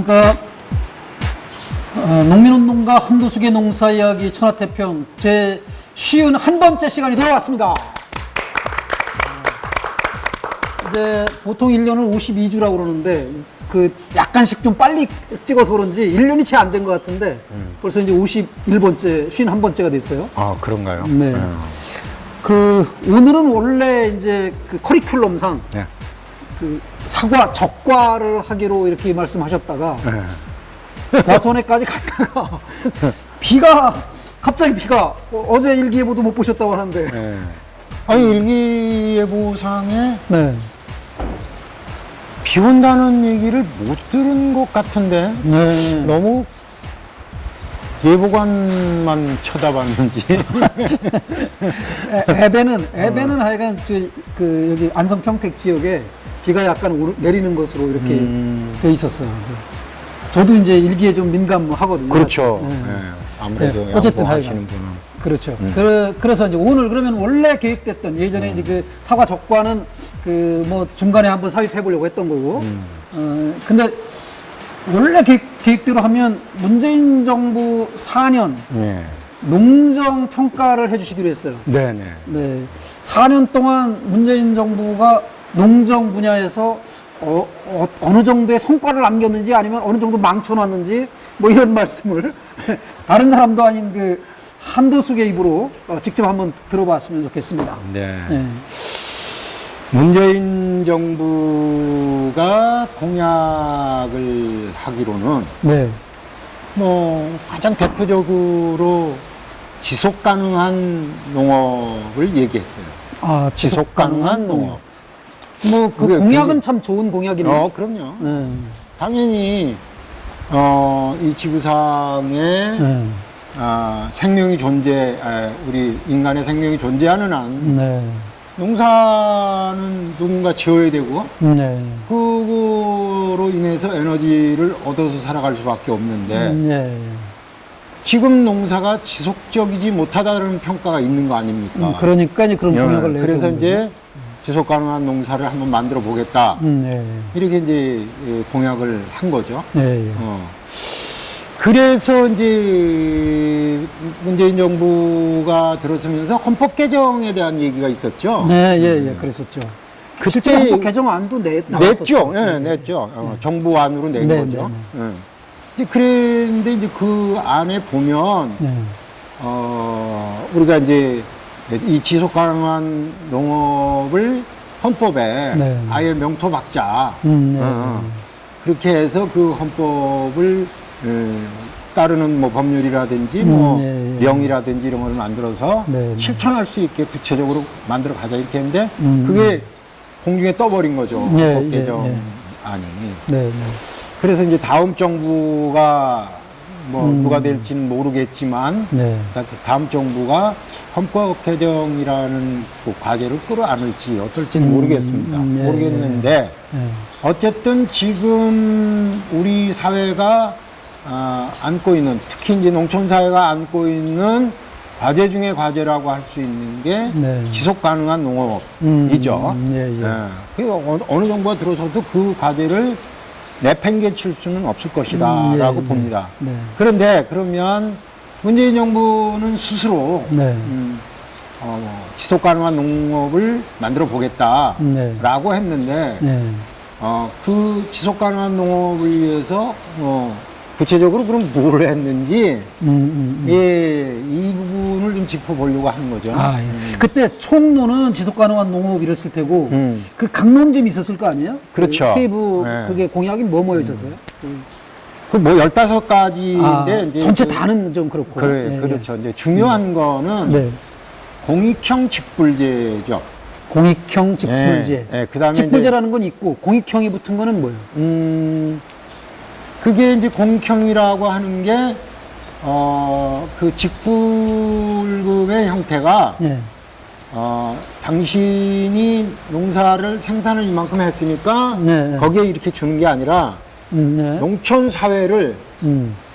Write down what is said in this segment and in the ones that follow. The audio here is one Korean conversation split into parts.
안녕하십니까. 농민운동가 한도숙의 농사이야기 천하태평 제 51번째 시간이 돌아왔습니다. 이제 보통 1년을 52주라고 그러는데 그 약간씩 좀 빨리 찍어서 그런지 1년이 채 안 된 것 같은데 벌써 이제 51번째, 51번째가 됐어요. 아, 그런가요? 네. 그 오늘은 원래 이제 그 커리큘럼상 네. 그 사과 적과를 하기로 이렇게 말씀하셨다가 네. 과수원에까지 갔다가 갑자기 비가 어제 일기예보도 못 보셨다고 하는데 네. 아니, 일기예보상에 네. 비 온다는 얘기를 못 들은 것 같은데 네. 너무 예보관만 쳐다봤는지. 에베는 하여간 그 여기 안성 평택 지역에 비가 약간 내리는 것으로 이렇게 돼 있었어요. 저도 이제 일기에 좀 민감하거든요. 그렇죠. 네. 네. 아무래도 네. 어쨌든 하시는 분은. 그렇죠. 그래서 이제 오늘 그러면 원래 계획됐던 예전에 이제 그 사과 적과는 그 뭐 중간에 한번 삽입해 보려고 했던 거고. 근데 원래 계획대로 하면 문재인 정부 4년 네. 농정 평가를 해주시기로 했어요. 네네. 네. 4년 동안 문재인 정부가 농정 분야에서 어느 정도의 성과를 남겼는지 아니면 어느 정도 망쳐놨는지 뭐 이런 말씀을 다른 사람도 아닌 그 한도숙의 입으로 직접 한번 들어봤으면 좋겠습니다. 네. 네. 문재인 정부가 공약을 하기로는 네. 뭐 가장 대표적으로 지속 가능한 농업을 얘기했어요. 아, 지속 가능한 농업. 뭐 그 그게 공약은 굉장히- 참 좋은 공약이네요. 그럼요. 네. 당연히 이 지구상에 네. 생명이 우리 인간의 생명이 존재하는 한 네. 농사는 누군가 지어야 되고 네. 그거로 인해서 에너지를 얻어서 살아갈 수밖에 없는데 네. 지금 농사가 지속적이지 못하다는 평가가 있는 거 아닙니까? 그러니까 이제 그런 공약을 내서 그래서 이제 지속 가능한 농사를 한번 만들어 보겠다. 네. 이렇게 이제 공약을 한 거죠. 네. 그래서 이제 문재인 정부가 들어서면서 헌법 개정에 대한 얘기가 있었죠. 네, 예, 예, 그랬었죠. 실제 헌법 개정안도 나왔었죠. 냈죠. 예, 냈죠. 정부안으로 낸 네, 거죠. 네, 이제 그런데 이제 그 안에 보면 네. 우리가 이제 이 지속 가능한 농업을 헌법에 네. 아예 명토 박자. 네. 그렇게 해서 그 헌법을 따르는 뭐 법률이라든지 뭐 예, 예. 명이라든지 이런 걸 만들어서 네, 네. 실천할 수 있게 구체적으로 만들어 가자 이렇게 했는데 그게 음. 공중에 떠버린 거죠. 예, 헌법 예, 개정안이. 네, 네. 그래서 이제 다음 정부가 뭐 누가 될지는 모르겠지만 네. 다음 정부가 헌법 개정이라는 그 과제를 끌어안을지 어떨지는 모르겠습니다. 예, 모르겠는데 예. 어쨌든 지금 우리 사회가 안고 있는, 특히 이제 농촌 사회가 안고 있는 과제 중에 과제라고 할 수 있는 게 네. 지속 가능한 농업이죠. 예, 예. 그 어느 정부가 들어서도 그 과제를 내팽개칠 수는 없을 것이다라고 예, 봅니다. 네. 그런데 그러면 문재인 정부는 스스로 네. 지속 가능한 농업을 만들어 보겠다라고 네. 했는데 네. 그 지속 가능한 농업을 위해서 구체적으로 그럼 뭘 했는지 예, 이 부분을 좀 짚어보려고 하는 거죠. 아, 예. 그때 총론은 지속 가능한 농업 이랬을 테고 그 강론점이 있었을 거 아니에요? 그렇죠. 그 세부 네. 그게 공약이 뭐뭐 있었어요? 그 뭐 15가지인데 이제 전체 다는 좀 그렇고. 예, 그렇죠. 이제 중요한 거는 네. 공익형 직불제죠. 공익형 직불제. 예, 그다음에 직불제라는 건 있고 공익형이 붙은 거는 뭐예요? 그게 이제 공익형이라고 하는 게, 그 직불금의 형태가, 예. 당신이 농사를 생산을 이만큼 했으니까, 네. 거기에 이렇게 주는 게 아니라, 네. 농촌 사회를,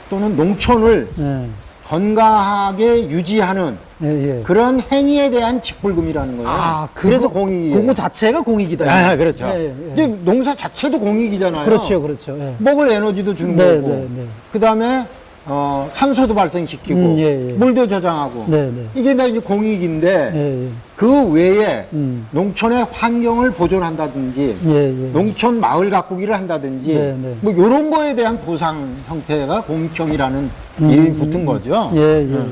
또는 농촌을 네. 건강하게 유지하는, 예, 예. 그런 행위에 대한 직불금이라는 거예요. 아, 그래서 공익이에요. 그거 자체가 공익이다. 아, 그렇죠. 예, 예. 이제 농사 자체도 공익이잖아요. 그렇죠, 그렇죠. 예. 먹을 에너지도 주는 네, 거고. 네, 네. 그 다음에 산소도 발생시키고 예, 예. 물도 저장하고. 네, 네. 이게 다 이제 공익인데 예, 예. 그 외에 음. 농촌의 환경을 보존한다든지 예, 예. 농촌 마을 가꾸기를 한다든지 네, 네. 뭐 이런 거에 대한 보상 형태가 공익형이라는 이름이 붙은 거죠. 예, 예.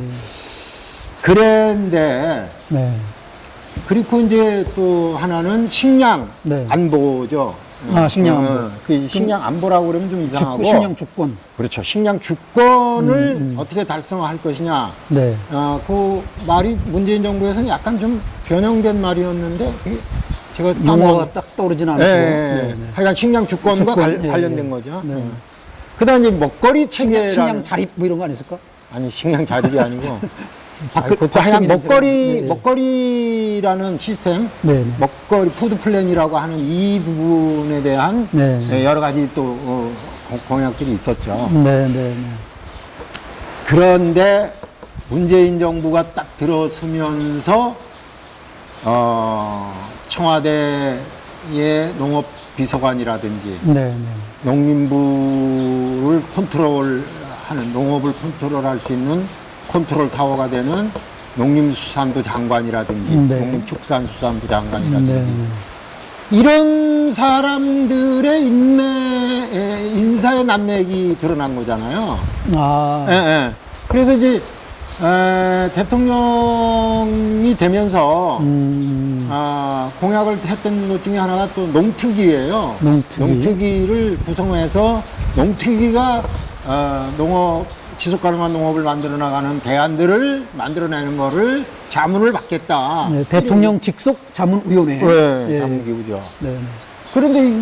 그런데 네. 그리고 이제 또 하나는 식량 네. 안보죠. 아, 식량 안보. 그 식량 안보라고 그러면 좀 이상하고. 식량 주권. 그렇죠. 식량 주권을 어떻게 달성할 것이냐. 네. 그 말이 문재인 정부에서는 약간 좀 변형된 말이었는데 그게 제가 용어가 딱 떠오르진 않고. 네. 네, 네. 하여간 식량 주권과 주권, 예, 관련된 예. 거죠. 네. 그다음 이제 먹거리 체계라는 식량 자립 뭐 이런 거 아니었을까? 아니 식량 자립이 아니고 바뀌- 그것도 하여간 바뀌기는 네, 네. 먹거리라는 시스템, 네, 네. 먹거리 푸드 플랜이라고 하는 이 부분에 대한 네. 여러 가지 또 공약들이 있었죠. 네, 네, 네. 그런데 문재인 정부가 딱 들어서면서 청와대의 농업비서관이라든지 네, 네. 농림부를 컨트롤하는 농업을 컨트롤할 수 있는 컨트롤 타워가 되는 농림수산부 장관이라든지 네. 농림축산수산부 장관이라든지 네, 네. 이런 사람들의 인사의 난맥이 드러난 거잖아요. 아, 예, 예. 그래서 이제 대통령이 되면서 공약을 했던 것 중에 하나가 또 농특위예요. 농특위. 농특위를 구성해서 농특위가 농업 지속 가능한 농업을 만들어 나가는 대안들을 만들어내는 거를 자문을 받겠다. 네, 대통령 직속 자문위원회. 네, 예. 자문기구죠. 네, 네. 그런데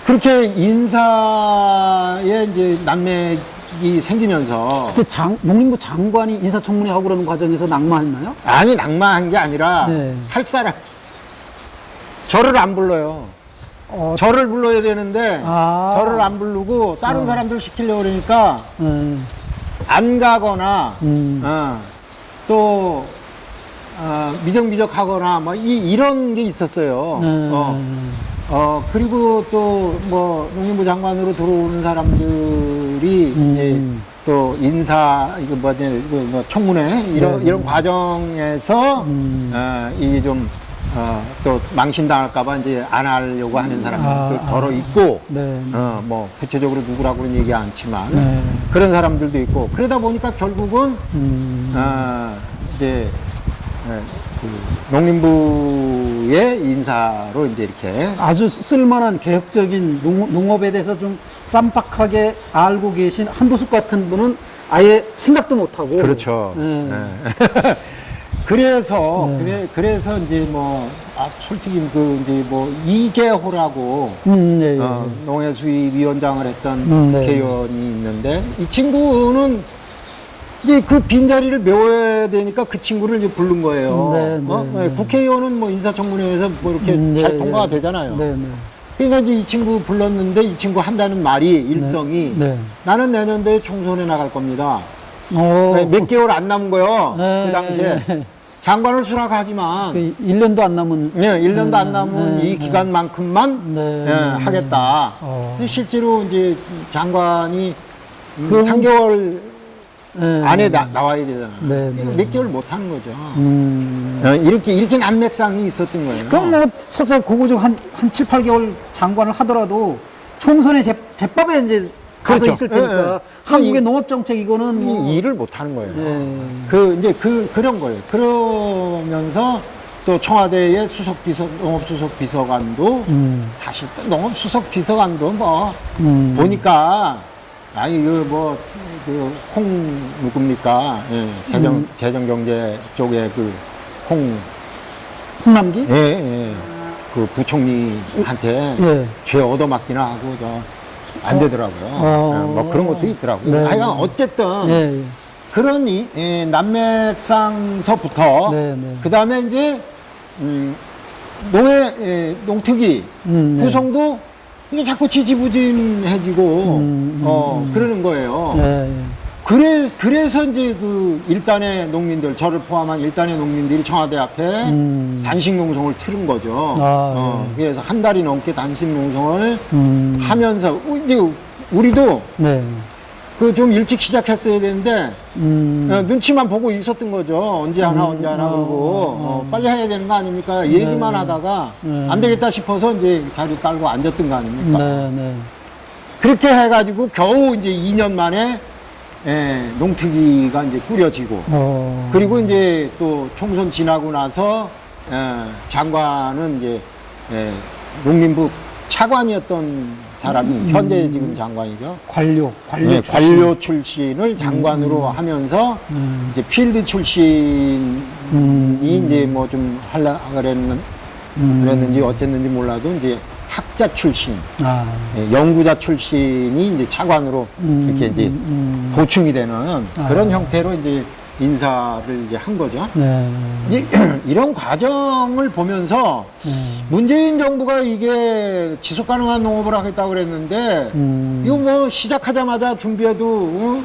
그렇게 인사에 이제 난맥이 생기면서 그때 농림부 장관이 인사청문회 하고 그러는 과정에서 낙마했나요? 아니 낙마한 게 아니라 네. 할 사람 저를 안 불러요. 저를 불러야 되는데 아. 저를 안 부르고 다른 사람들 시키려고 그러니까 안 가거나 또 미적미적하거나 뭐 이런 게 있었어요. 그리고 또 뭐 농림부 장관으로 들어오는 사람들이 이제 또 인사 이거 뭐지 뭐 청문회 이런 과정에서 이게 좀 또 망신당할까봐 이제 안 하려고 하는 사람들도 더러 있고, 네. 뭐 구체적으로 누구라고는 얘기 않지만 네. 그런 사람들도 있고 그러다 보니까 결국은 이제 그 농림부의 인사로 이제 이렇게 아주 쓸만한 개혁적인 농업에 대해서 좀 쌈박하게 알고 계신 한도숙 같은 분은 아예 생각도 못하고. 그렇죠. 네. 네. 그래서 이제 뭐 솔직히 그 이제 뭐 이계호라고 네, 네. 농해수위원장을 했던 네. 국회의원이 있는데 이 친구는 이제 그 빈자리를 메워야 되니까 그 친구를 이제 부른 거예요. 네, 네, 네. 국회의원은 뭐 인사청문회에서 뭐 이렇게 잘 통과가 되잖아요. 네, 네. 그러니까 이제 이 친구 불렀는데 이 친구 한다는 말이 일성이 네. 나는 내년도에 총선에 나갈 겁니다. 어, 몇 개월 안 남은 거요. 네, 그 당시에 네. 장관을 수락하지만 1년도 안 남은. 1년도 안 남은 네, 이 기간만큼만 네, 하겠다. 그래서 실제로 이제 장관이 그럼- 3개월 네. 안에 나와야 되잖아요. 네, 네. 몇 개월 못 하는 거죠. 이렇게 난맥상이 있었던 거예요. 그럼 뭐 설사 그거 좀 한 7, 8개월 장관을 하더라도 총선에 제밥에 이제 가서 그렇죠. 있을 테니까 예, 예. 한국의 농업 정책 이거는 뭐 이 일을 못 하는 거예요. 예. 이제 그런 거예요. 그러면서 또 청와대의 농업수석 비서관도 다시 또 농업수석 비서관도 뭐 보니까 아니 그홍 누굽니까? 예, 재정경제 쪽에 홍남기? 그 부총리한테 예. 죄 얻어맞기나 하고 안 되더라고요. 뭐 그런 것도 있더라고요. 네. 하여간 어쨌든 예. 그런 난맥상서부터 네, 네. 그 다음에 이제 농특위 네. 구성도 이게 자꾸 지지부진해지고 그러는 거예요. 예. 그래서 이제 그 일단의 농민들, 저를 포함한 일단의 농민들이 청와대 앞에 단식 농성을 틀은 거죠. 그래서 한 달이 넘게 단식 농성을 하면서, 이제 우리도 네. 그 좀 일찍 시작했어야 되는데, 눈치만 보고 있었던 거죠. 언제 하나, 언제 하나, 그러고, 빨리 해야 되는 거 아닙니까? 얘기만 하다가, 안 되겠다 싶어서 이제 자리 깔고 앉았던 거 아닙니까? 네, 네. 그렇게 해가지고 겨우 이제 2년 만에, 농특위가 이제 꾸려지고, 그리고 이제 또 총선 지나고 나서, 장관은 이제, 농림부 차관이었던 사람이 현재 지금 장관이죠. 관료 관료 출신을 장관으로 하면서 이제 필드 출신이 이제 뭐 좀 하려 그랬는지 어쨌는지 몰라도 이제 학자 출신, 연구자 출신이 이제 차관으로 이렇게 이제 보충이 되는 그런 형태로 이제 인사를 이제 한 거죠. 네. 이런 과정을 보면서 문재인 정부가 이게 지속 가능한 농업을 하겠다고 그랬는데 이거 뭐 시작하자마자 준비해도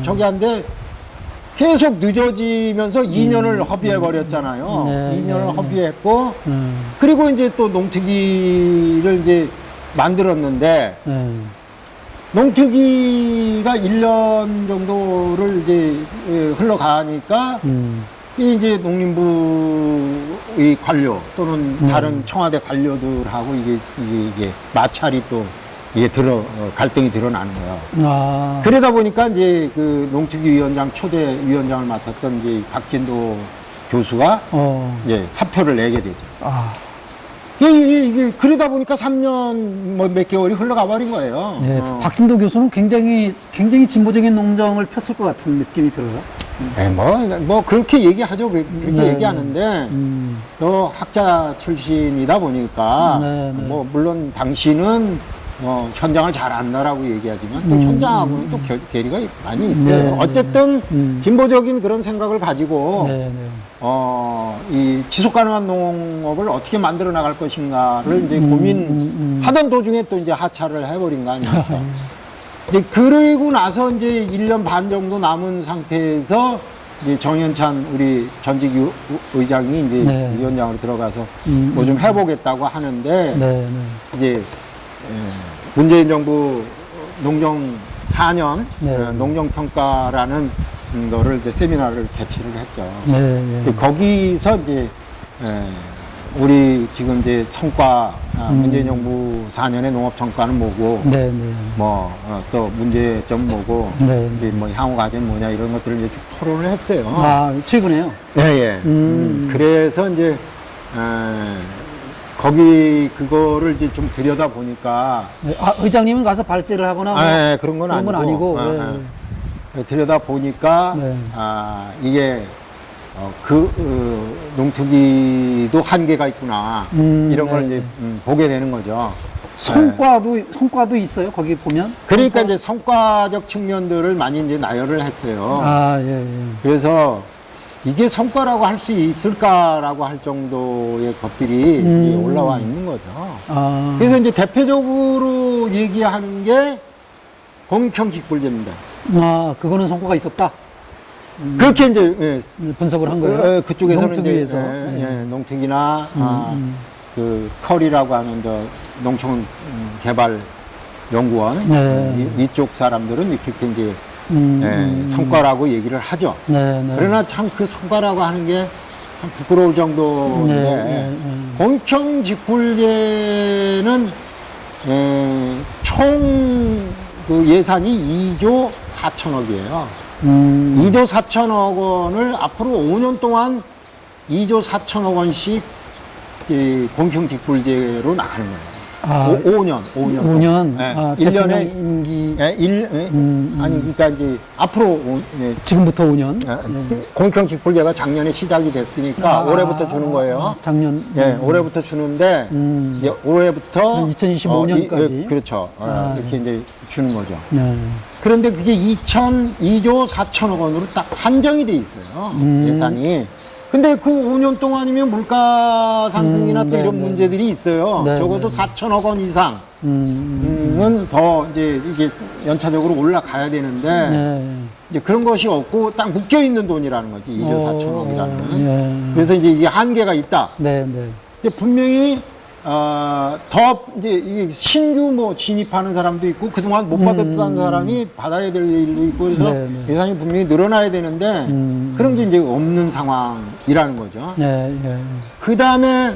저기 한데 계속 늦어지면서 2년을 허비해 버렸잖아요. 네, 2년을 네, 허비했고 그리고 이제 또 농특위를 이제 만들었는데 농특위가 1년 정도를 이제 흘러가니까 이제 농림부의 관료 또는 다른 청와대 관료들하고 이게 마찰이 또 이게 갈등이 드러나는 거예요. 그러다 보니까 이제 그 농특위 위원장 초대 위원장을 맡았던 이제 박진도 교수가 이제 사표를 내게 되죠. 이게 그러다 보니까 3년 뭐 몇 개월이 흘러가 버린 거예요. 예, 박진도 교수는 굉장히 진보적인 농정을 폈을 것 같은 느낌이 들어요. 네, 뭐 그렇게 얘기하죠. 그렇게 얘기하는데 또 학자 출신이다 보니까 뭐 물론 당신은 현장을 잘 안다라고 얘기하지만 또 현장하고는 또 괴리가 많이 있어요. 어쨌든 진보적인 그런 생각을 가지고 이 지속 가능한 농업을 어떻게 만들어 나갈 것인가를 이제 고민하던 도중에 또 이제 하차를 해버린 거 아닙니까? 이제 그러고 나서 이제 1년 반 정도 남은 상태에서 이제 정현찬 우리 전직 의장이 이제 위원장으로 들어가서 뭐 좀 해보겠다고 하는데 이제 문재인 정부 농정 4년 농정평가라는 거를 이제 세미나를 개최를 했죠. 거기서 이제 우리 지금 이제 성과 문재인 정부 4년의 농업 성과는 뭐고 또 문제점 뭐고 이제 뭐 향후 과제는 뭐냐 이런 것들을 이제 쭉 토론을 했어요. 최근에요? 네. 그래서 이제 거기 그거를 이제 좀 들여다 보니까 의장님은 가서 발제를 하거나 그런 건 아니고 들여다 보니까 이게 농특위도 한계가 있구나 이런 걸 이제 보게 되는 거죠. 성과도 있어요. 거기 보면. 그러니까 이제 성과적 측면들을 많이 이제 나열을 했어요. 그래서 이게 성과라고 할 수 있을까라고 할 정도의 것들이 이제 올라와 있는 거죠. 그래서 이제 대표적으로 얘기하는 게 공익형 직불제입니다. 그거는 성과가 있었다. 그렇게 이제 분석을 한 거예요. 그쪽에서는 농특위에서. 이제 농특위나 그 컬이라고 하는 농촌 개발 연구원 이쪽 사람들은 이렇게 이제 성과라고 얘기를 하죠. 그러나 참 그 성과라고 하는 게 참 부끄러울 정도인데 공익형 직불제는 총 그 예산이 2조 4천억이에요. 2조 4천억 원을 앞으로 5년 동안 2조 4천억 원씩 이 공익형 직불제로 나가는 거예요. 5년. 5년. 네. 1년에 임기. 아니, 그러니까 이제 앞으로 지금부터 5년. 공익형 직불제가 작년에 시작이 됐으니까 올해부터 주는 거예요. 작년. 올해부터 주는데 이제 올해부터 2025년까지. 그렇죠. 이렇게 이제 주는 거죠. 그런데 그게 2조 4천억 원으로 딱 한정이 돼 있어요. 예산이. 근데 그 5년 동안이면 물가 상승이나 또 이런 문제들이 있어요. 적어도 4천억 원 이상 더 이제 이게 연차적으로 올라가야 되는데 네. 이제 그런 것이 없고 딱 묶여 있는 돈이라는 거지. 2조 4천억이라는. 네. 그래서 이제 이게 한계가 있다. 네, 네. 근데 분명히 더 이제 이게 신규 뭐 진입하는 사람도 있고 그동안 못 받았던 사람이 받아야 될 일도 있고 그래서 네, 네. 예산이 분명히 늘어나야 되는데 그런 게 이제 없는 상황이라는 거죠. 네, 네. 그 다음에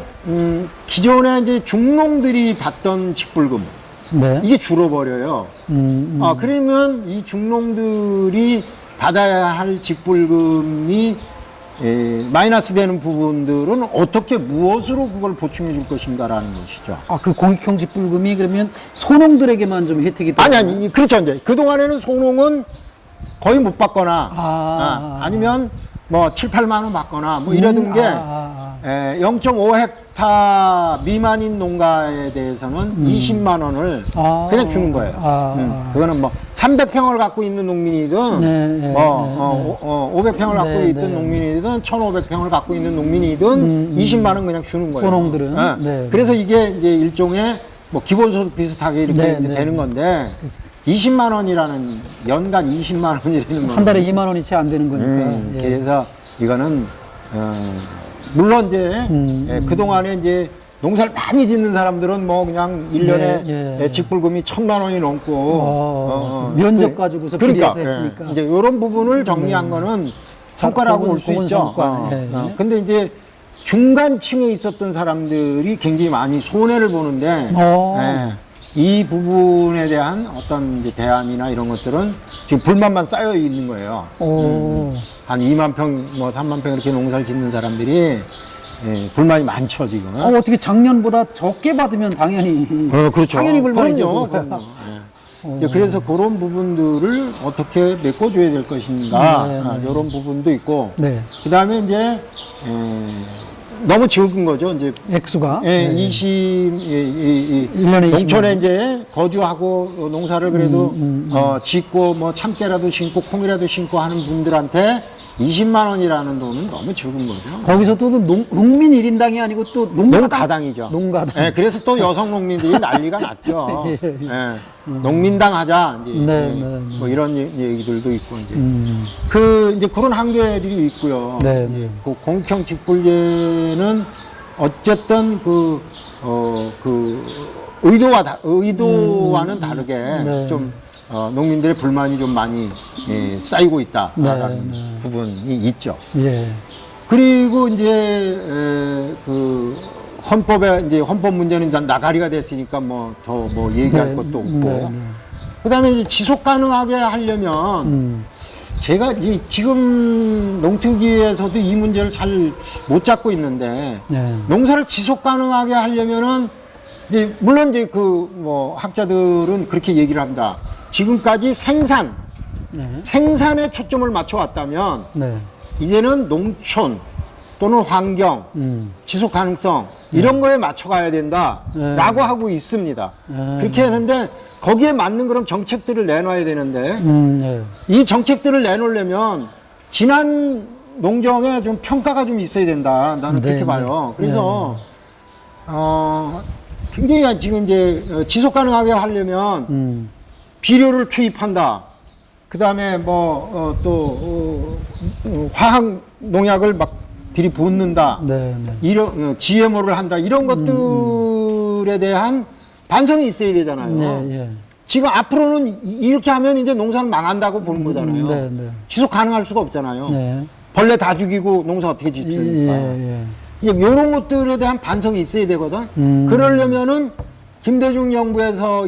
기존에 이제 중농들이 받던 직불금 네. 이게 줄어버려요. 그러면 이 중농들이 받아야 할 직불금이 마이너스 되는 부분들은 어떻게 무엇으로 그걸 보충해 줄 것인가라는 것이죠. 그 공익형 직불금이 그러면 소농들에게만 좀 혜택이 아니, 그렇죠. 이제 그동안에는 소농은 거의 못 받거나, 아니면 뭐 7, 8만 원 받거나 뭐 이러던 게, 0.5헥타 미만인 농가에 대해서는 20만 원을 그냥 주는 거예요. 그거는 뭐 300평을 갖고 있는 농민이든, 네, 500평을 갖고 네, 있던 네. 농민이든, 1,500평을 갖고 있는 농민이든 20만 원 그냥 주는 거예요. 소농들은. 네. 그래서 이게 이제 일종의 뭐 기본소득 비슷하게 이렇게 네, 이제 네. 되는 건데, 20만 원이라는, 연간 20만 원이라는 건. 한 달에 2만 원이 채 안 되는 거니까. 예. 그래서 이거는, 물론 이제, 그동안에 이제 농사를 많이 짓는 사람들은 뭐 그냥 1년에 예. 직불금이 1,000만 원이 넘고, 면적 가지고서 그러니까, 비례해서 했으니까. 이제 이런 부분을 정리한 거는 성과라고 볼 수 그건 있죠. 성과. 예. 근데 이제 중간층에 있었던 사람들이 굉장히 많이 손해를 보는데, 이 부분에 대한 어떤 이제 대안이나 이런 것들은 지금 불만만 쌓여 있는 거예요. 한 2만 평, 뭐 3만 평 이렇게 농사를 짓는 사람들이 불만이 많죠, 지금. 어떻게 작년보다 적게 받으면 당연히. 그렇죠. 당연히 불만이죠. 그럼요. 이제 그래서 그런 부분들을 어떻게 메꿔줘야 될 것인가, 이런 부분도 있고, 네. 그 다음에 이제, 너무 적은 거죠. 이제 액수가. 예, 네. 1년에 농촌에 이제 거주하고 농사를 그래도 짓고 뭐 참깨라도 심고 콩이라도 심고 하는 분들한테 20만 원이라는 돈은 너무 적은 거죠. 거기서 또 농민 1인당이 아니고 또 농가당이죠. 농가당. 예, 그래서 또 여성 농민들이 난리가 났죠. 농민당 하자 이제 뭐 이런 얘기들도 있고 이제 그런 한계들이 있고요. 네. 그 공익형 직불제는 어쨌든 의도와는 다르게 좀 농민들의 불만이 좀 많이 쌓이고 있다라는 부분이 있죠. 예. 그리고 이제 그 헌법에 이제 헌법 문제는 나가리가 됐으니까 뭐 더 뭐 얘기할 것도 없고. 그다음에 이제 지속 가능하게 하려면 제가 이제 지금 농특위에서도 이 문제를 잘 못 잡고 있는데 농사를 지속 가능하게 하려면은 이제 물론 이제 그 뭐 학자들은 그렇게 얘기를 합니다. 지금까지 생산에 초점을 맞춰 왔다면 이제는 농촌 또는 환경, 지속 가능성 이런 거에 맞춰가야 된다라고 하고 있습니다. 그렇게 하는데 거기에 맞는 그런 정책들을 내놔야 되는데 이 정책들을 내놓으려면 지난 농정에 좀 평가가 좀 있어야 된다. 나는 그렇게 봐요. 그래서 굉장히 지금 이제 지속 가능하게 하려면 비료를 투입한다. 그 다음에 뭐 또 화학 농약을 막 들이붓는다. 이런 GMO를 한다. 이런 것들에 대한 반성이 있어야 되잖아요. 지금 앞으로는 이렇게 하면 이제 농사는 망한다고 보는 거잖아요. 지속 가능할 수가 없잖아요. 벌레 다 죽이고 농사 어떻게 짓습니까? 이런 것들에 대한 반성이 있어야 되거든. 그러려면은 김대중 정부에서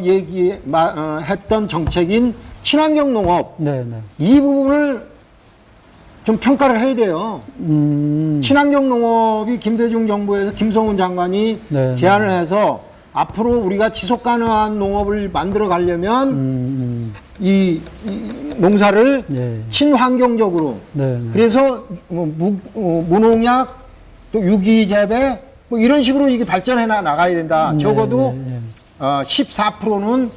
했던 정책인 친환경 농업 이 부분을 좀 평가를 해야 돼요. 친환경 농업이 김대중 정부에서 김성훈 장관이 제안을 해서 앞으로 우리가 지속 가능한 농업을 만들어 가려면 이 농사를 친환경적으로 그래서 무농약 또 유기재배 뭐 이런 식으로 이게 발전해 나가야 된다. 적어도 14%는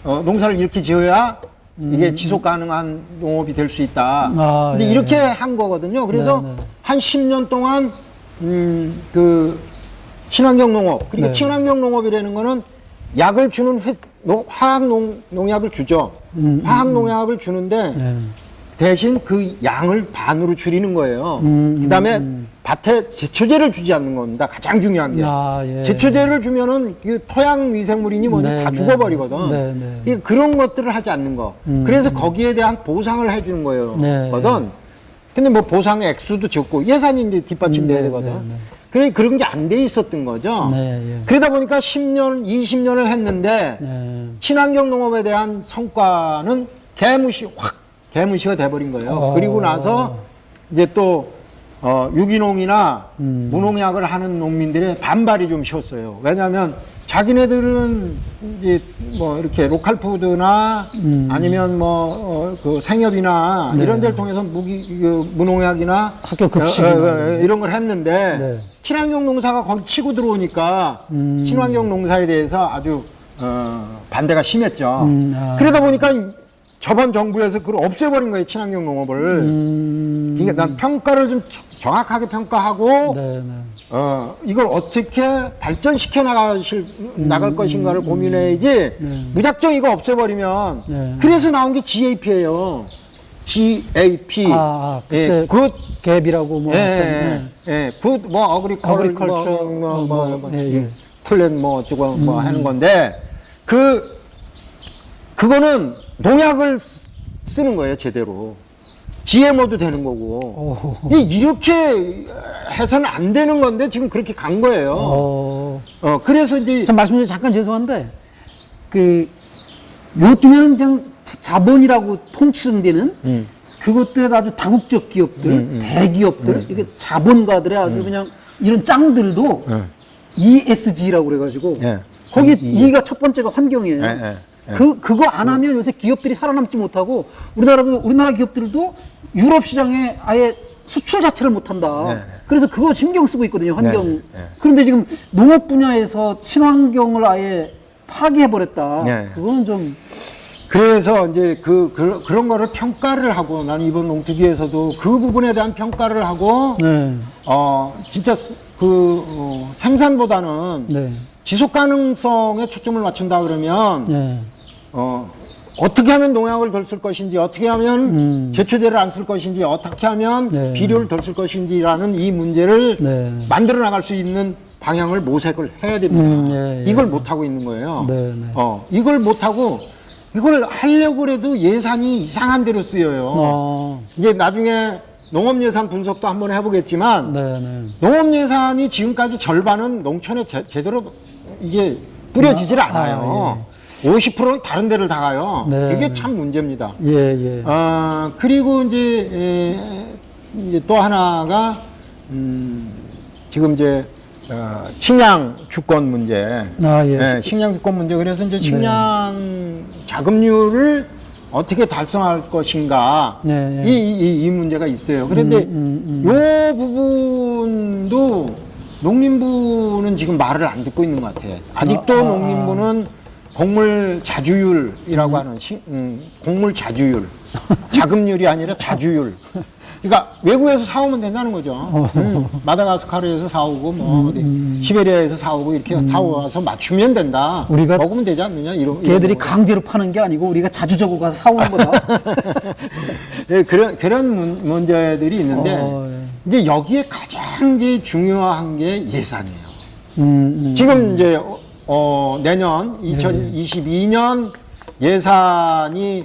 농사를 이렇게 지어야 이게 지속 가능한 농업이 될 수 있다. 근데 이렇게 한 거거든요. 그래서 한 10년 동안 그 친환경 농업. 그러니까 친환경 농업이라는 거는 약을 주는 화학 농약을 주죠. 화학 농약을 주는데 네. 대신 그 양을 반으로 줄이는 거예요. 그다음에 밭에 제초제를 주지 않는 겁니다. 가장 중요한 게. 아, 예. 제초제를 주면은 그 토양 미생물이니 뭐니 네, 다 네. 죽어버리거든. 네, 네. 그런 것들을 하지 않는 거. 그래서 거기에 대한 보상을 해주는 거예요. 네. 거든. 근데 뭐 보상의 액수도 적고 예산이 이제 뒷받침돼야 네, 되거든. 네, 네. 그래 그런 게 안 돼 있었던 거죠. 네, 예. 그러다 보니까 10년, 20년을 했는데 네. 친환경 농업에 대한 성과는 개무시가 돼버린 거예요. 그리고 나서 이제 또 유기농이나 무농약을 하는 농민들의 반발이 좀 쉬었어요. 왜냐하면 자기네들은 이제 뭐 이렇게 로컬 푸드나 아니면 뭐 그 생협이나 네. 이런 데를 통해서 무농약이나 학교 급식 이런 걸 했는데 네. 친환경 농사가 거기 치고 들어오니까 친환경 농사에 대해서 아주 반대가 심했죠. 아. 그러다 보니까 저번 정부에서 그걸 없애버린 거예요, 친환경 농업을. 그러니까 난 평가를 좀 정확하게 평가하고 네, 네. 이걸 어떻게 발전시켜 나갈 것인가를 고민해야지 무작정 이거 없애버리면 네. 그래서 나온 게 GAP예요. GAP. 그때 굿 갭이라고 뭐 굿 뭐 어그리컬처 플랜 뭐 어쩌고 뭐 하는 건데 그거는 농약을 쓰는 거예요, 제대로. GMO도 되는 거고. 이렇게 해서는 안 되는 건데 지금 그렇게 간 거예요. 그래서 이제 참 말씀 중에 잠깐 죄송한데 요즘에는 그냥 자본이라고 통칭되는 그것들에 아주 다국적 기업들, 대기업들, 이게 자본가들의 아주 그냥 이런 짱들도 ESG라고 그래가지고 예. 거기 E가 첫 번째가 환경이에요. 예. 그거 안 하면 요새 기업들이 살아남지 못하고 우리나라 기업들도 유럽 시장에 아예 수출 자체를 못한다. 네. 그래서 그거 신경 쓰고 있거든요, 환경. 네. 네. 그런데 지금 농업 분야에서 친환경을 아예 파괴해버렸다. 네. 그거는 좀. 그래서 이제 그런 거를 평가를 하고 나는 이번 농특위에서도 그 부분에 대한 평가를 하고 네. 진짜 생산보다는 네. 지속 가능성에 초점을 맞춘다 그러면 네. 어떻게 하면 농약을 덜 쓸 것인지, 어떻게 하면 제초제를 안 쓸 것인지, 어떻게 하면 네. 비료를 덜 쓸 것인지라는 이 문제를 네. 만들어 나갈 수 있는 방향을 모색을 해야 됩니다. 예. 이걸 못 하고 있는 거예요. 네, 네. 이걸 못 하고 이걸 하려고 해도 예산이 이상한 데로 쓰여요. 이제 나중에 농업 예산 분석도 한번 해보겠지만 네, 네. 농업 예산이 지금까지 절반은 농촌에 제대로 이게 뿌려지질 않아요. 50%는 다른 데를 다 가요. 네, 이게 네. 참 문제입니다. 예. 그리고 이제 또 하나가 지금 이제 식량 주권 문제. 예. 식량 주권 문제. 그래서 이제 식량 자급률을 어떻게 달성할 것인가. 네. 이 문제가 있어요. 그런데 요 부분도 농림부는 지금 말을 안 듣고 있는 것 같아요. 아직도 농림부는 곡물 자주율이라고 하는 곡물 자주율, 자급률이 아니라 자주율. 그러니까 외국에서 사오면 된다는 거죠. 마다가스카르에서 사오고 뭐 어디 시베리아에서 사오고 이렇게 사와서 맞추면 된다. 우리가 먹으면 되지 않느냐 이런. 걔들이 강제로 파는 게 아니고 우리가 자주적으로 가서 사오는 거다. 네, 그런 문제들이 있는데 이제 여기에 가장 이제 중요한 게 예산이에요. 지금 이제 내년 2022년 예산이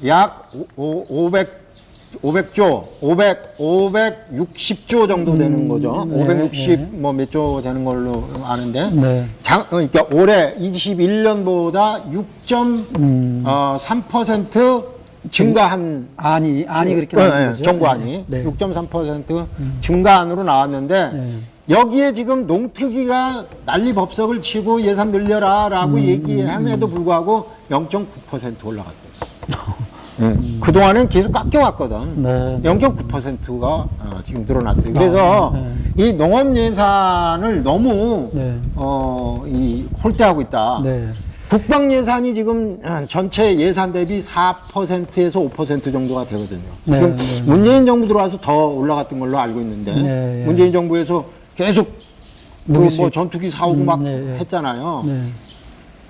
약 560조 정도 되는 거죠. 560 뭐 몇 조 되는 걸로 아는데. 그러니까 올해 21년보다 6.3% 증가한 안이 그렇게 나온 거죠. 정부안이 6.3% 증가안으로 나왔는데 여기에 지금 농특위가 난리법석을 치고 예산 늘려라라고 얘기함에도 불구하고 0.9% 올라갔어요. 그동안은 계속 깎여왔거든. 0.9%가 지금 늘어났어요. 그래서 이 농업 예산을 너무 홀대하고 있다. 국방 예산이 지금 전체 예산 대비 4%에서 5% 정도가 되거든요. 지금 문재인 정부 들어와서 더 올라갔던 걸로 알고 있는데 문재인 정부에서 계속 뭐 전투기 사오고 막 했잖아요.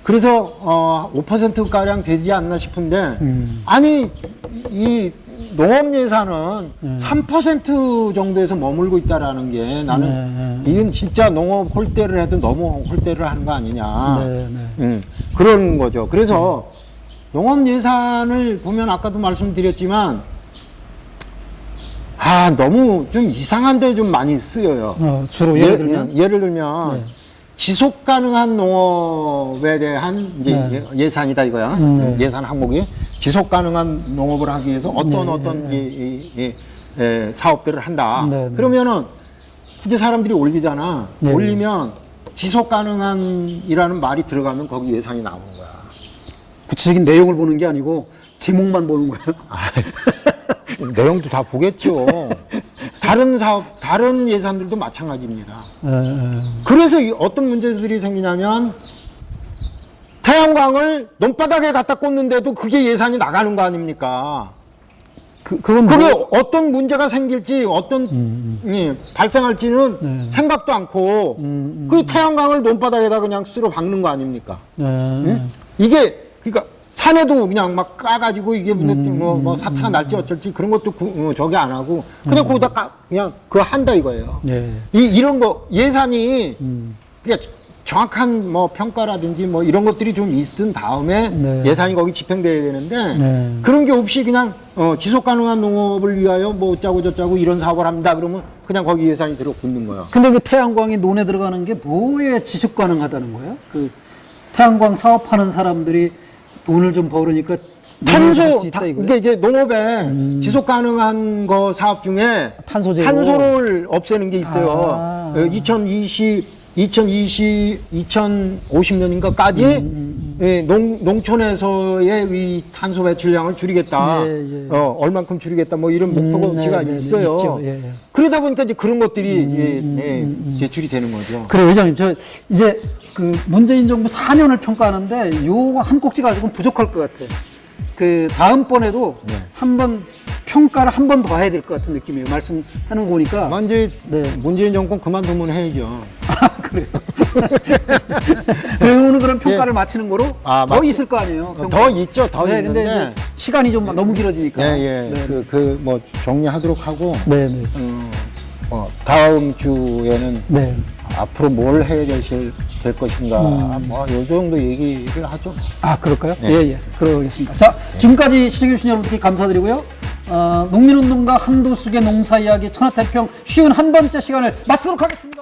그래서 5%가량 되지 않나 싶은데 아니 이 농업 예산은 3% 정도에서 머물고 있다라는 게 나는 이건 진짜 농업 홀대를 해도 너무 홀대를 하는 거 아니냐. 네, 네. 그런 거죠. 그래서 농업 예산을 보면 아까도 말씀드렸지만 너무 좀 이상한 데 좀 많이 쓰여요. 주로 예를 들면 예를 들면 네. 지속 가능한 농업에 대한 이제 네. 예산이다 이거야. 네. 예산 항목이 지속 가능한 농업을 하기 위해서 어떤 사업들을 한다. 네, 네. 그러면은 이제 사람들이 올리잖아. 네. 올리면 지속 가능한이라는 말이 들어가면 거기 예산이 나오는 거야. 구체적인 내용을 보는 게 아니고 제목만 보는 거예요. 내용도 다 보겠죠. 다른 사업, 다른 예산들도 마찬가지입니다. 그래서 어떤 문제들이 생기냐면 태양광을 논바닥에 갖다 꽂는데도 그게 예산이 나가는 거 아닙니까? 그건 그게 어떤 문제가 생길지 발생할지는 네. 생각도 않고 그 태양광을 논바닥에다 그냥 쓸어 박는 거 아닙니까? 응? 이게 그러니까 산에도 그냥 막 까가지고 이게 뭐 사태가 날지 어쩔지 그런 것도 저기 안 하고 그냥 거기다 그냥 그거 한다 이거예요. 네. 이런 거 예산이 그냥 정확한 뭐 평가라든지 뭐 이런 것들이 좀 있은 다음에 네. 예산이 거기 집행돼야 되는데 네. 그런 게 없이 그냥 지속 가능한 농업을 위하여 뭐 어쩌고 저쩌고 이런 사업을 합니다. 그러면 그냥 거기 예산이 들어 붙는 거예요. 근데 그 태양광이 논에 들어가는 게 뭐에 지속 가능하다는 거예요? 그 태양광 사업하는 사람들이 돈을 좀 벌으니까 탄소, 수 있다 이거예요? 이게 이제 농업에 지속 가능한 거 사업 중에 탄소 제거. 탄소를 없애는 게 있어요. 아. 2050년인가까지 농촌에서의 이 탄소 배출량을 줄이겠다. 예, 예. 얼만큼 줄이겠다. 뭐 이런 목표가 네, 있어요. 있죠. 예, 예. 그러다 보니까 이제 그런 것들이 제출이 되는 거죠. 그래 회장님, 저 이제 그 문재인 정부 4년을 평가하는데 요거 한 꼭지 가지고는 부족할 것 같아요. 그 다음번에도 네. 한번 평가를 한 번 더 해야 될 것 같은 느낌이에요. 말씀하는 거 보니까. 이제 네. 문재인 정권 그만두면 해야죠. 그래요. 그러면 그런 평가를 마치는 거로 더 있을 거 아니에요. 더 있죠. 더 네, 있는데. 근데 이제 시간이 좀 너무 길어지니까. 예. 네. 뭐 정리하도록 하고. 네, 네. 다음 주에는 네. 앞으로 뭘 해야 될 것인가. 뭐, 요 정도 얘기를 하죠. 그럴까요? 네. 예. 그러겠습니다. 자, 지금까지 시청해주신 여러분께 감사드리고요. 농민운동가 한두숙의 농사 이야기 천하태평 51번째 시간을 마치도록 하겠습니다.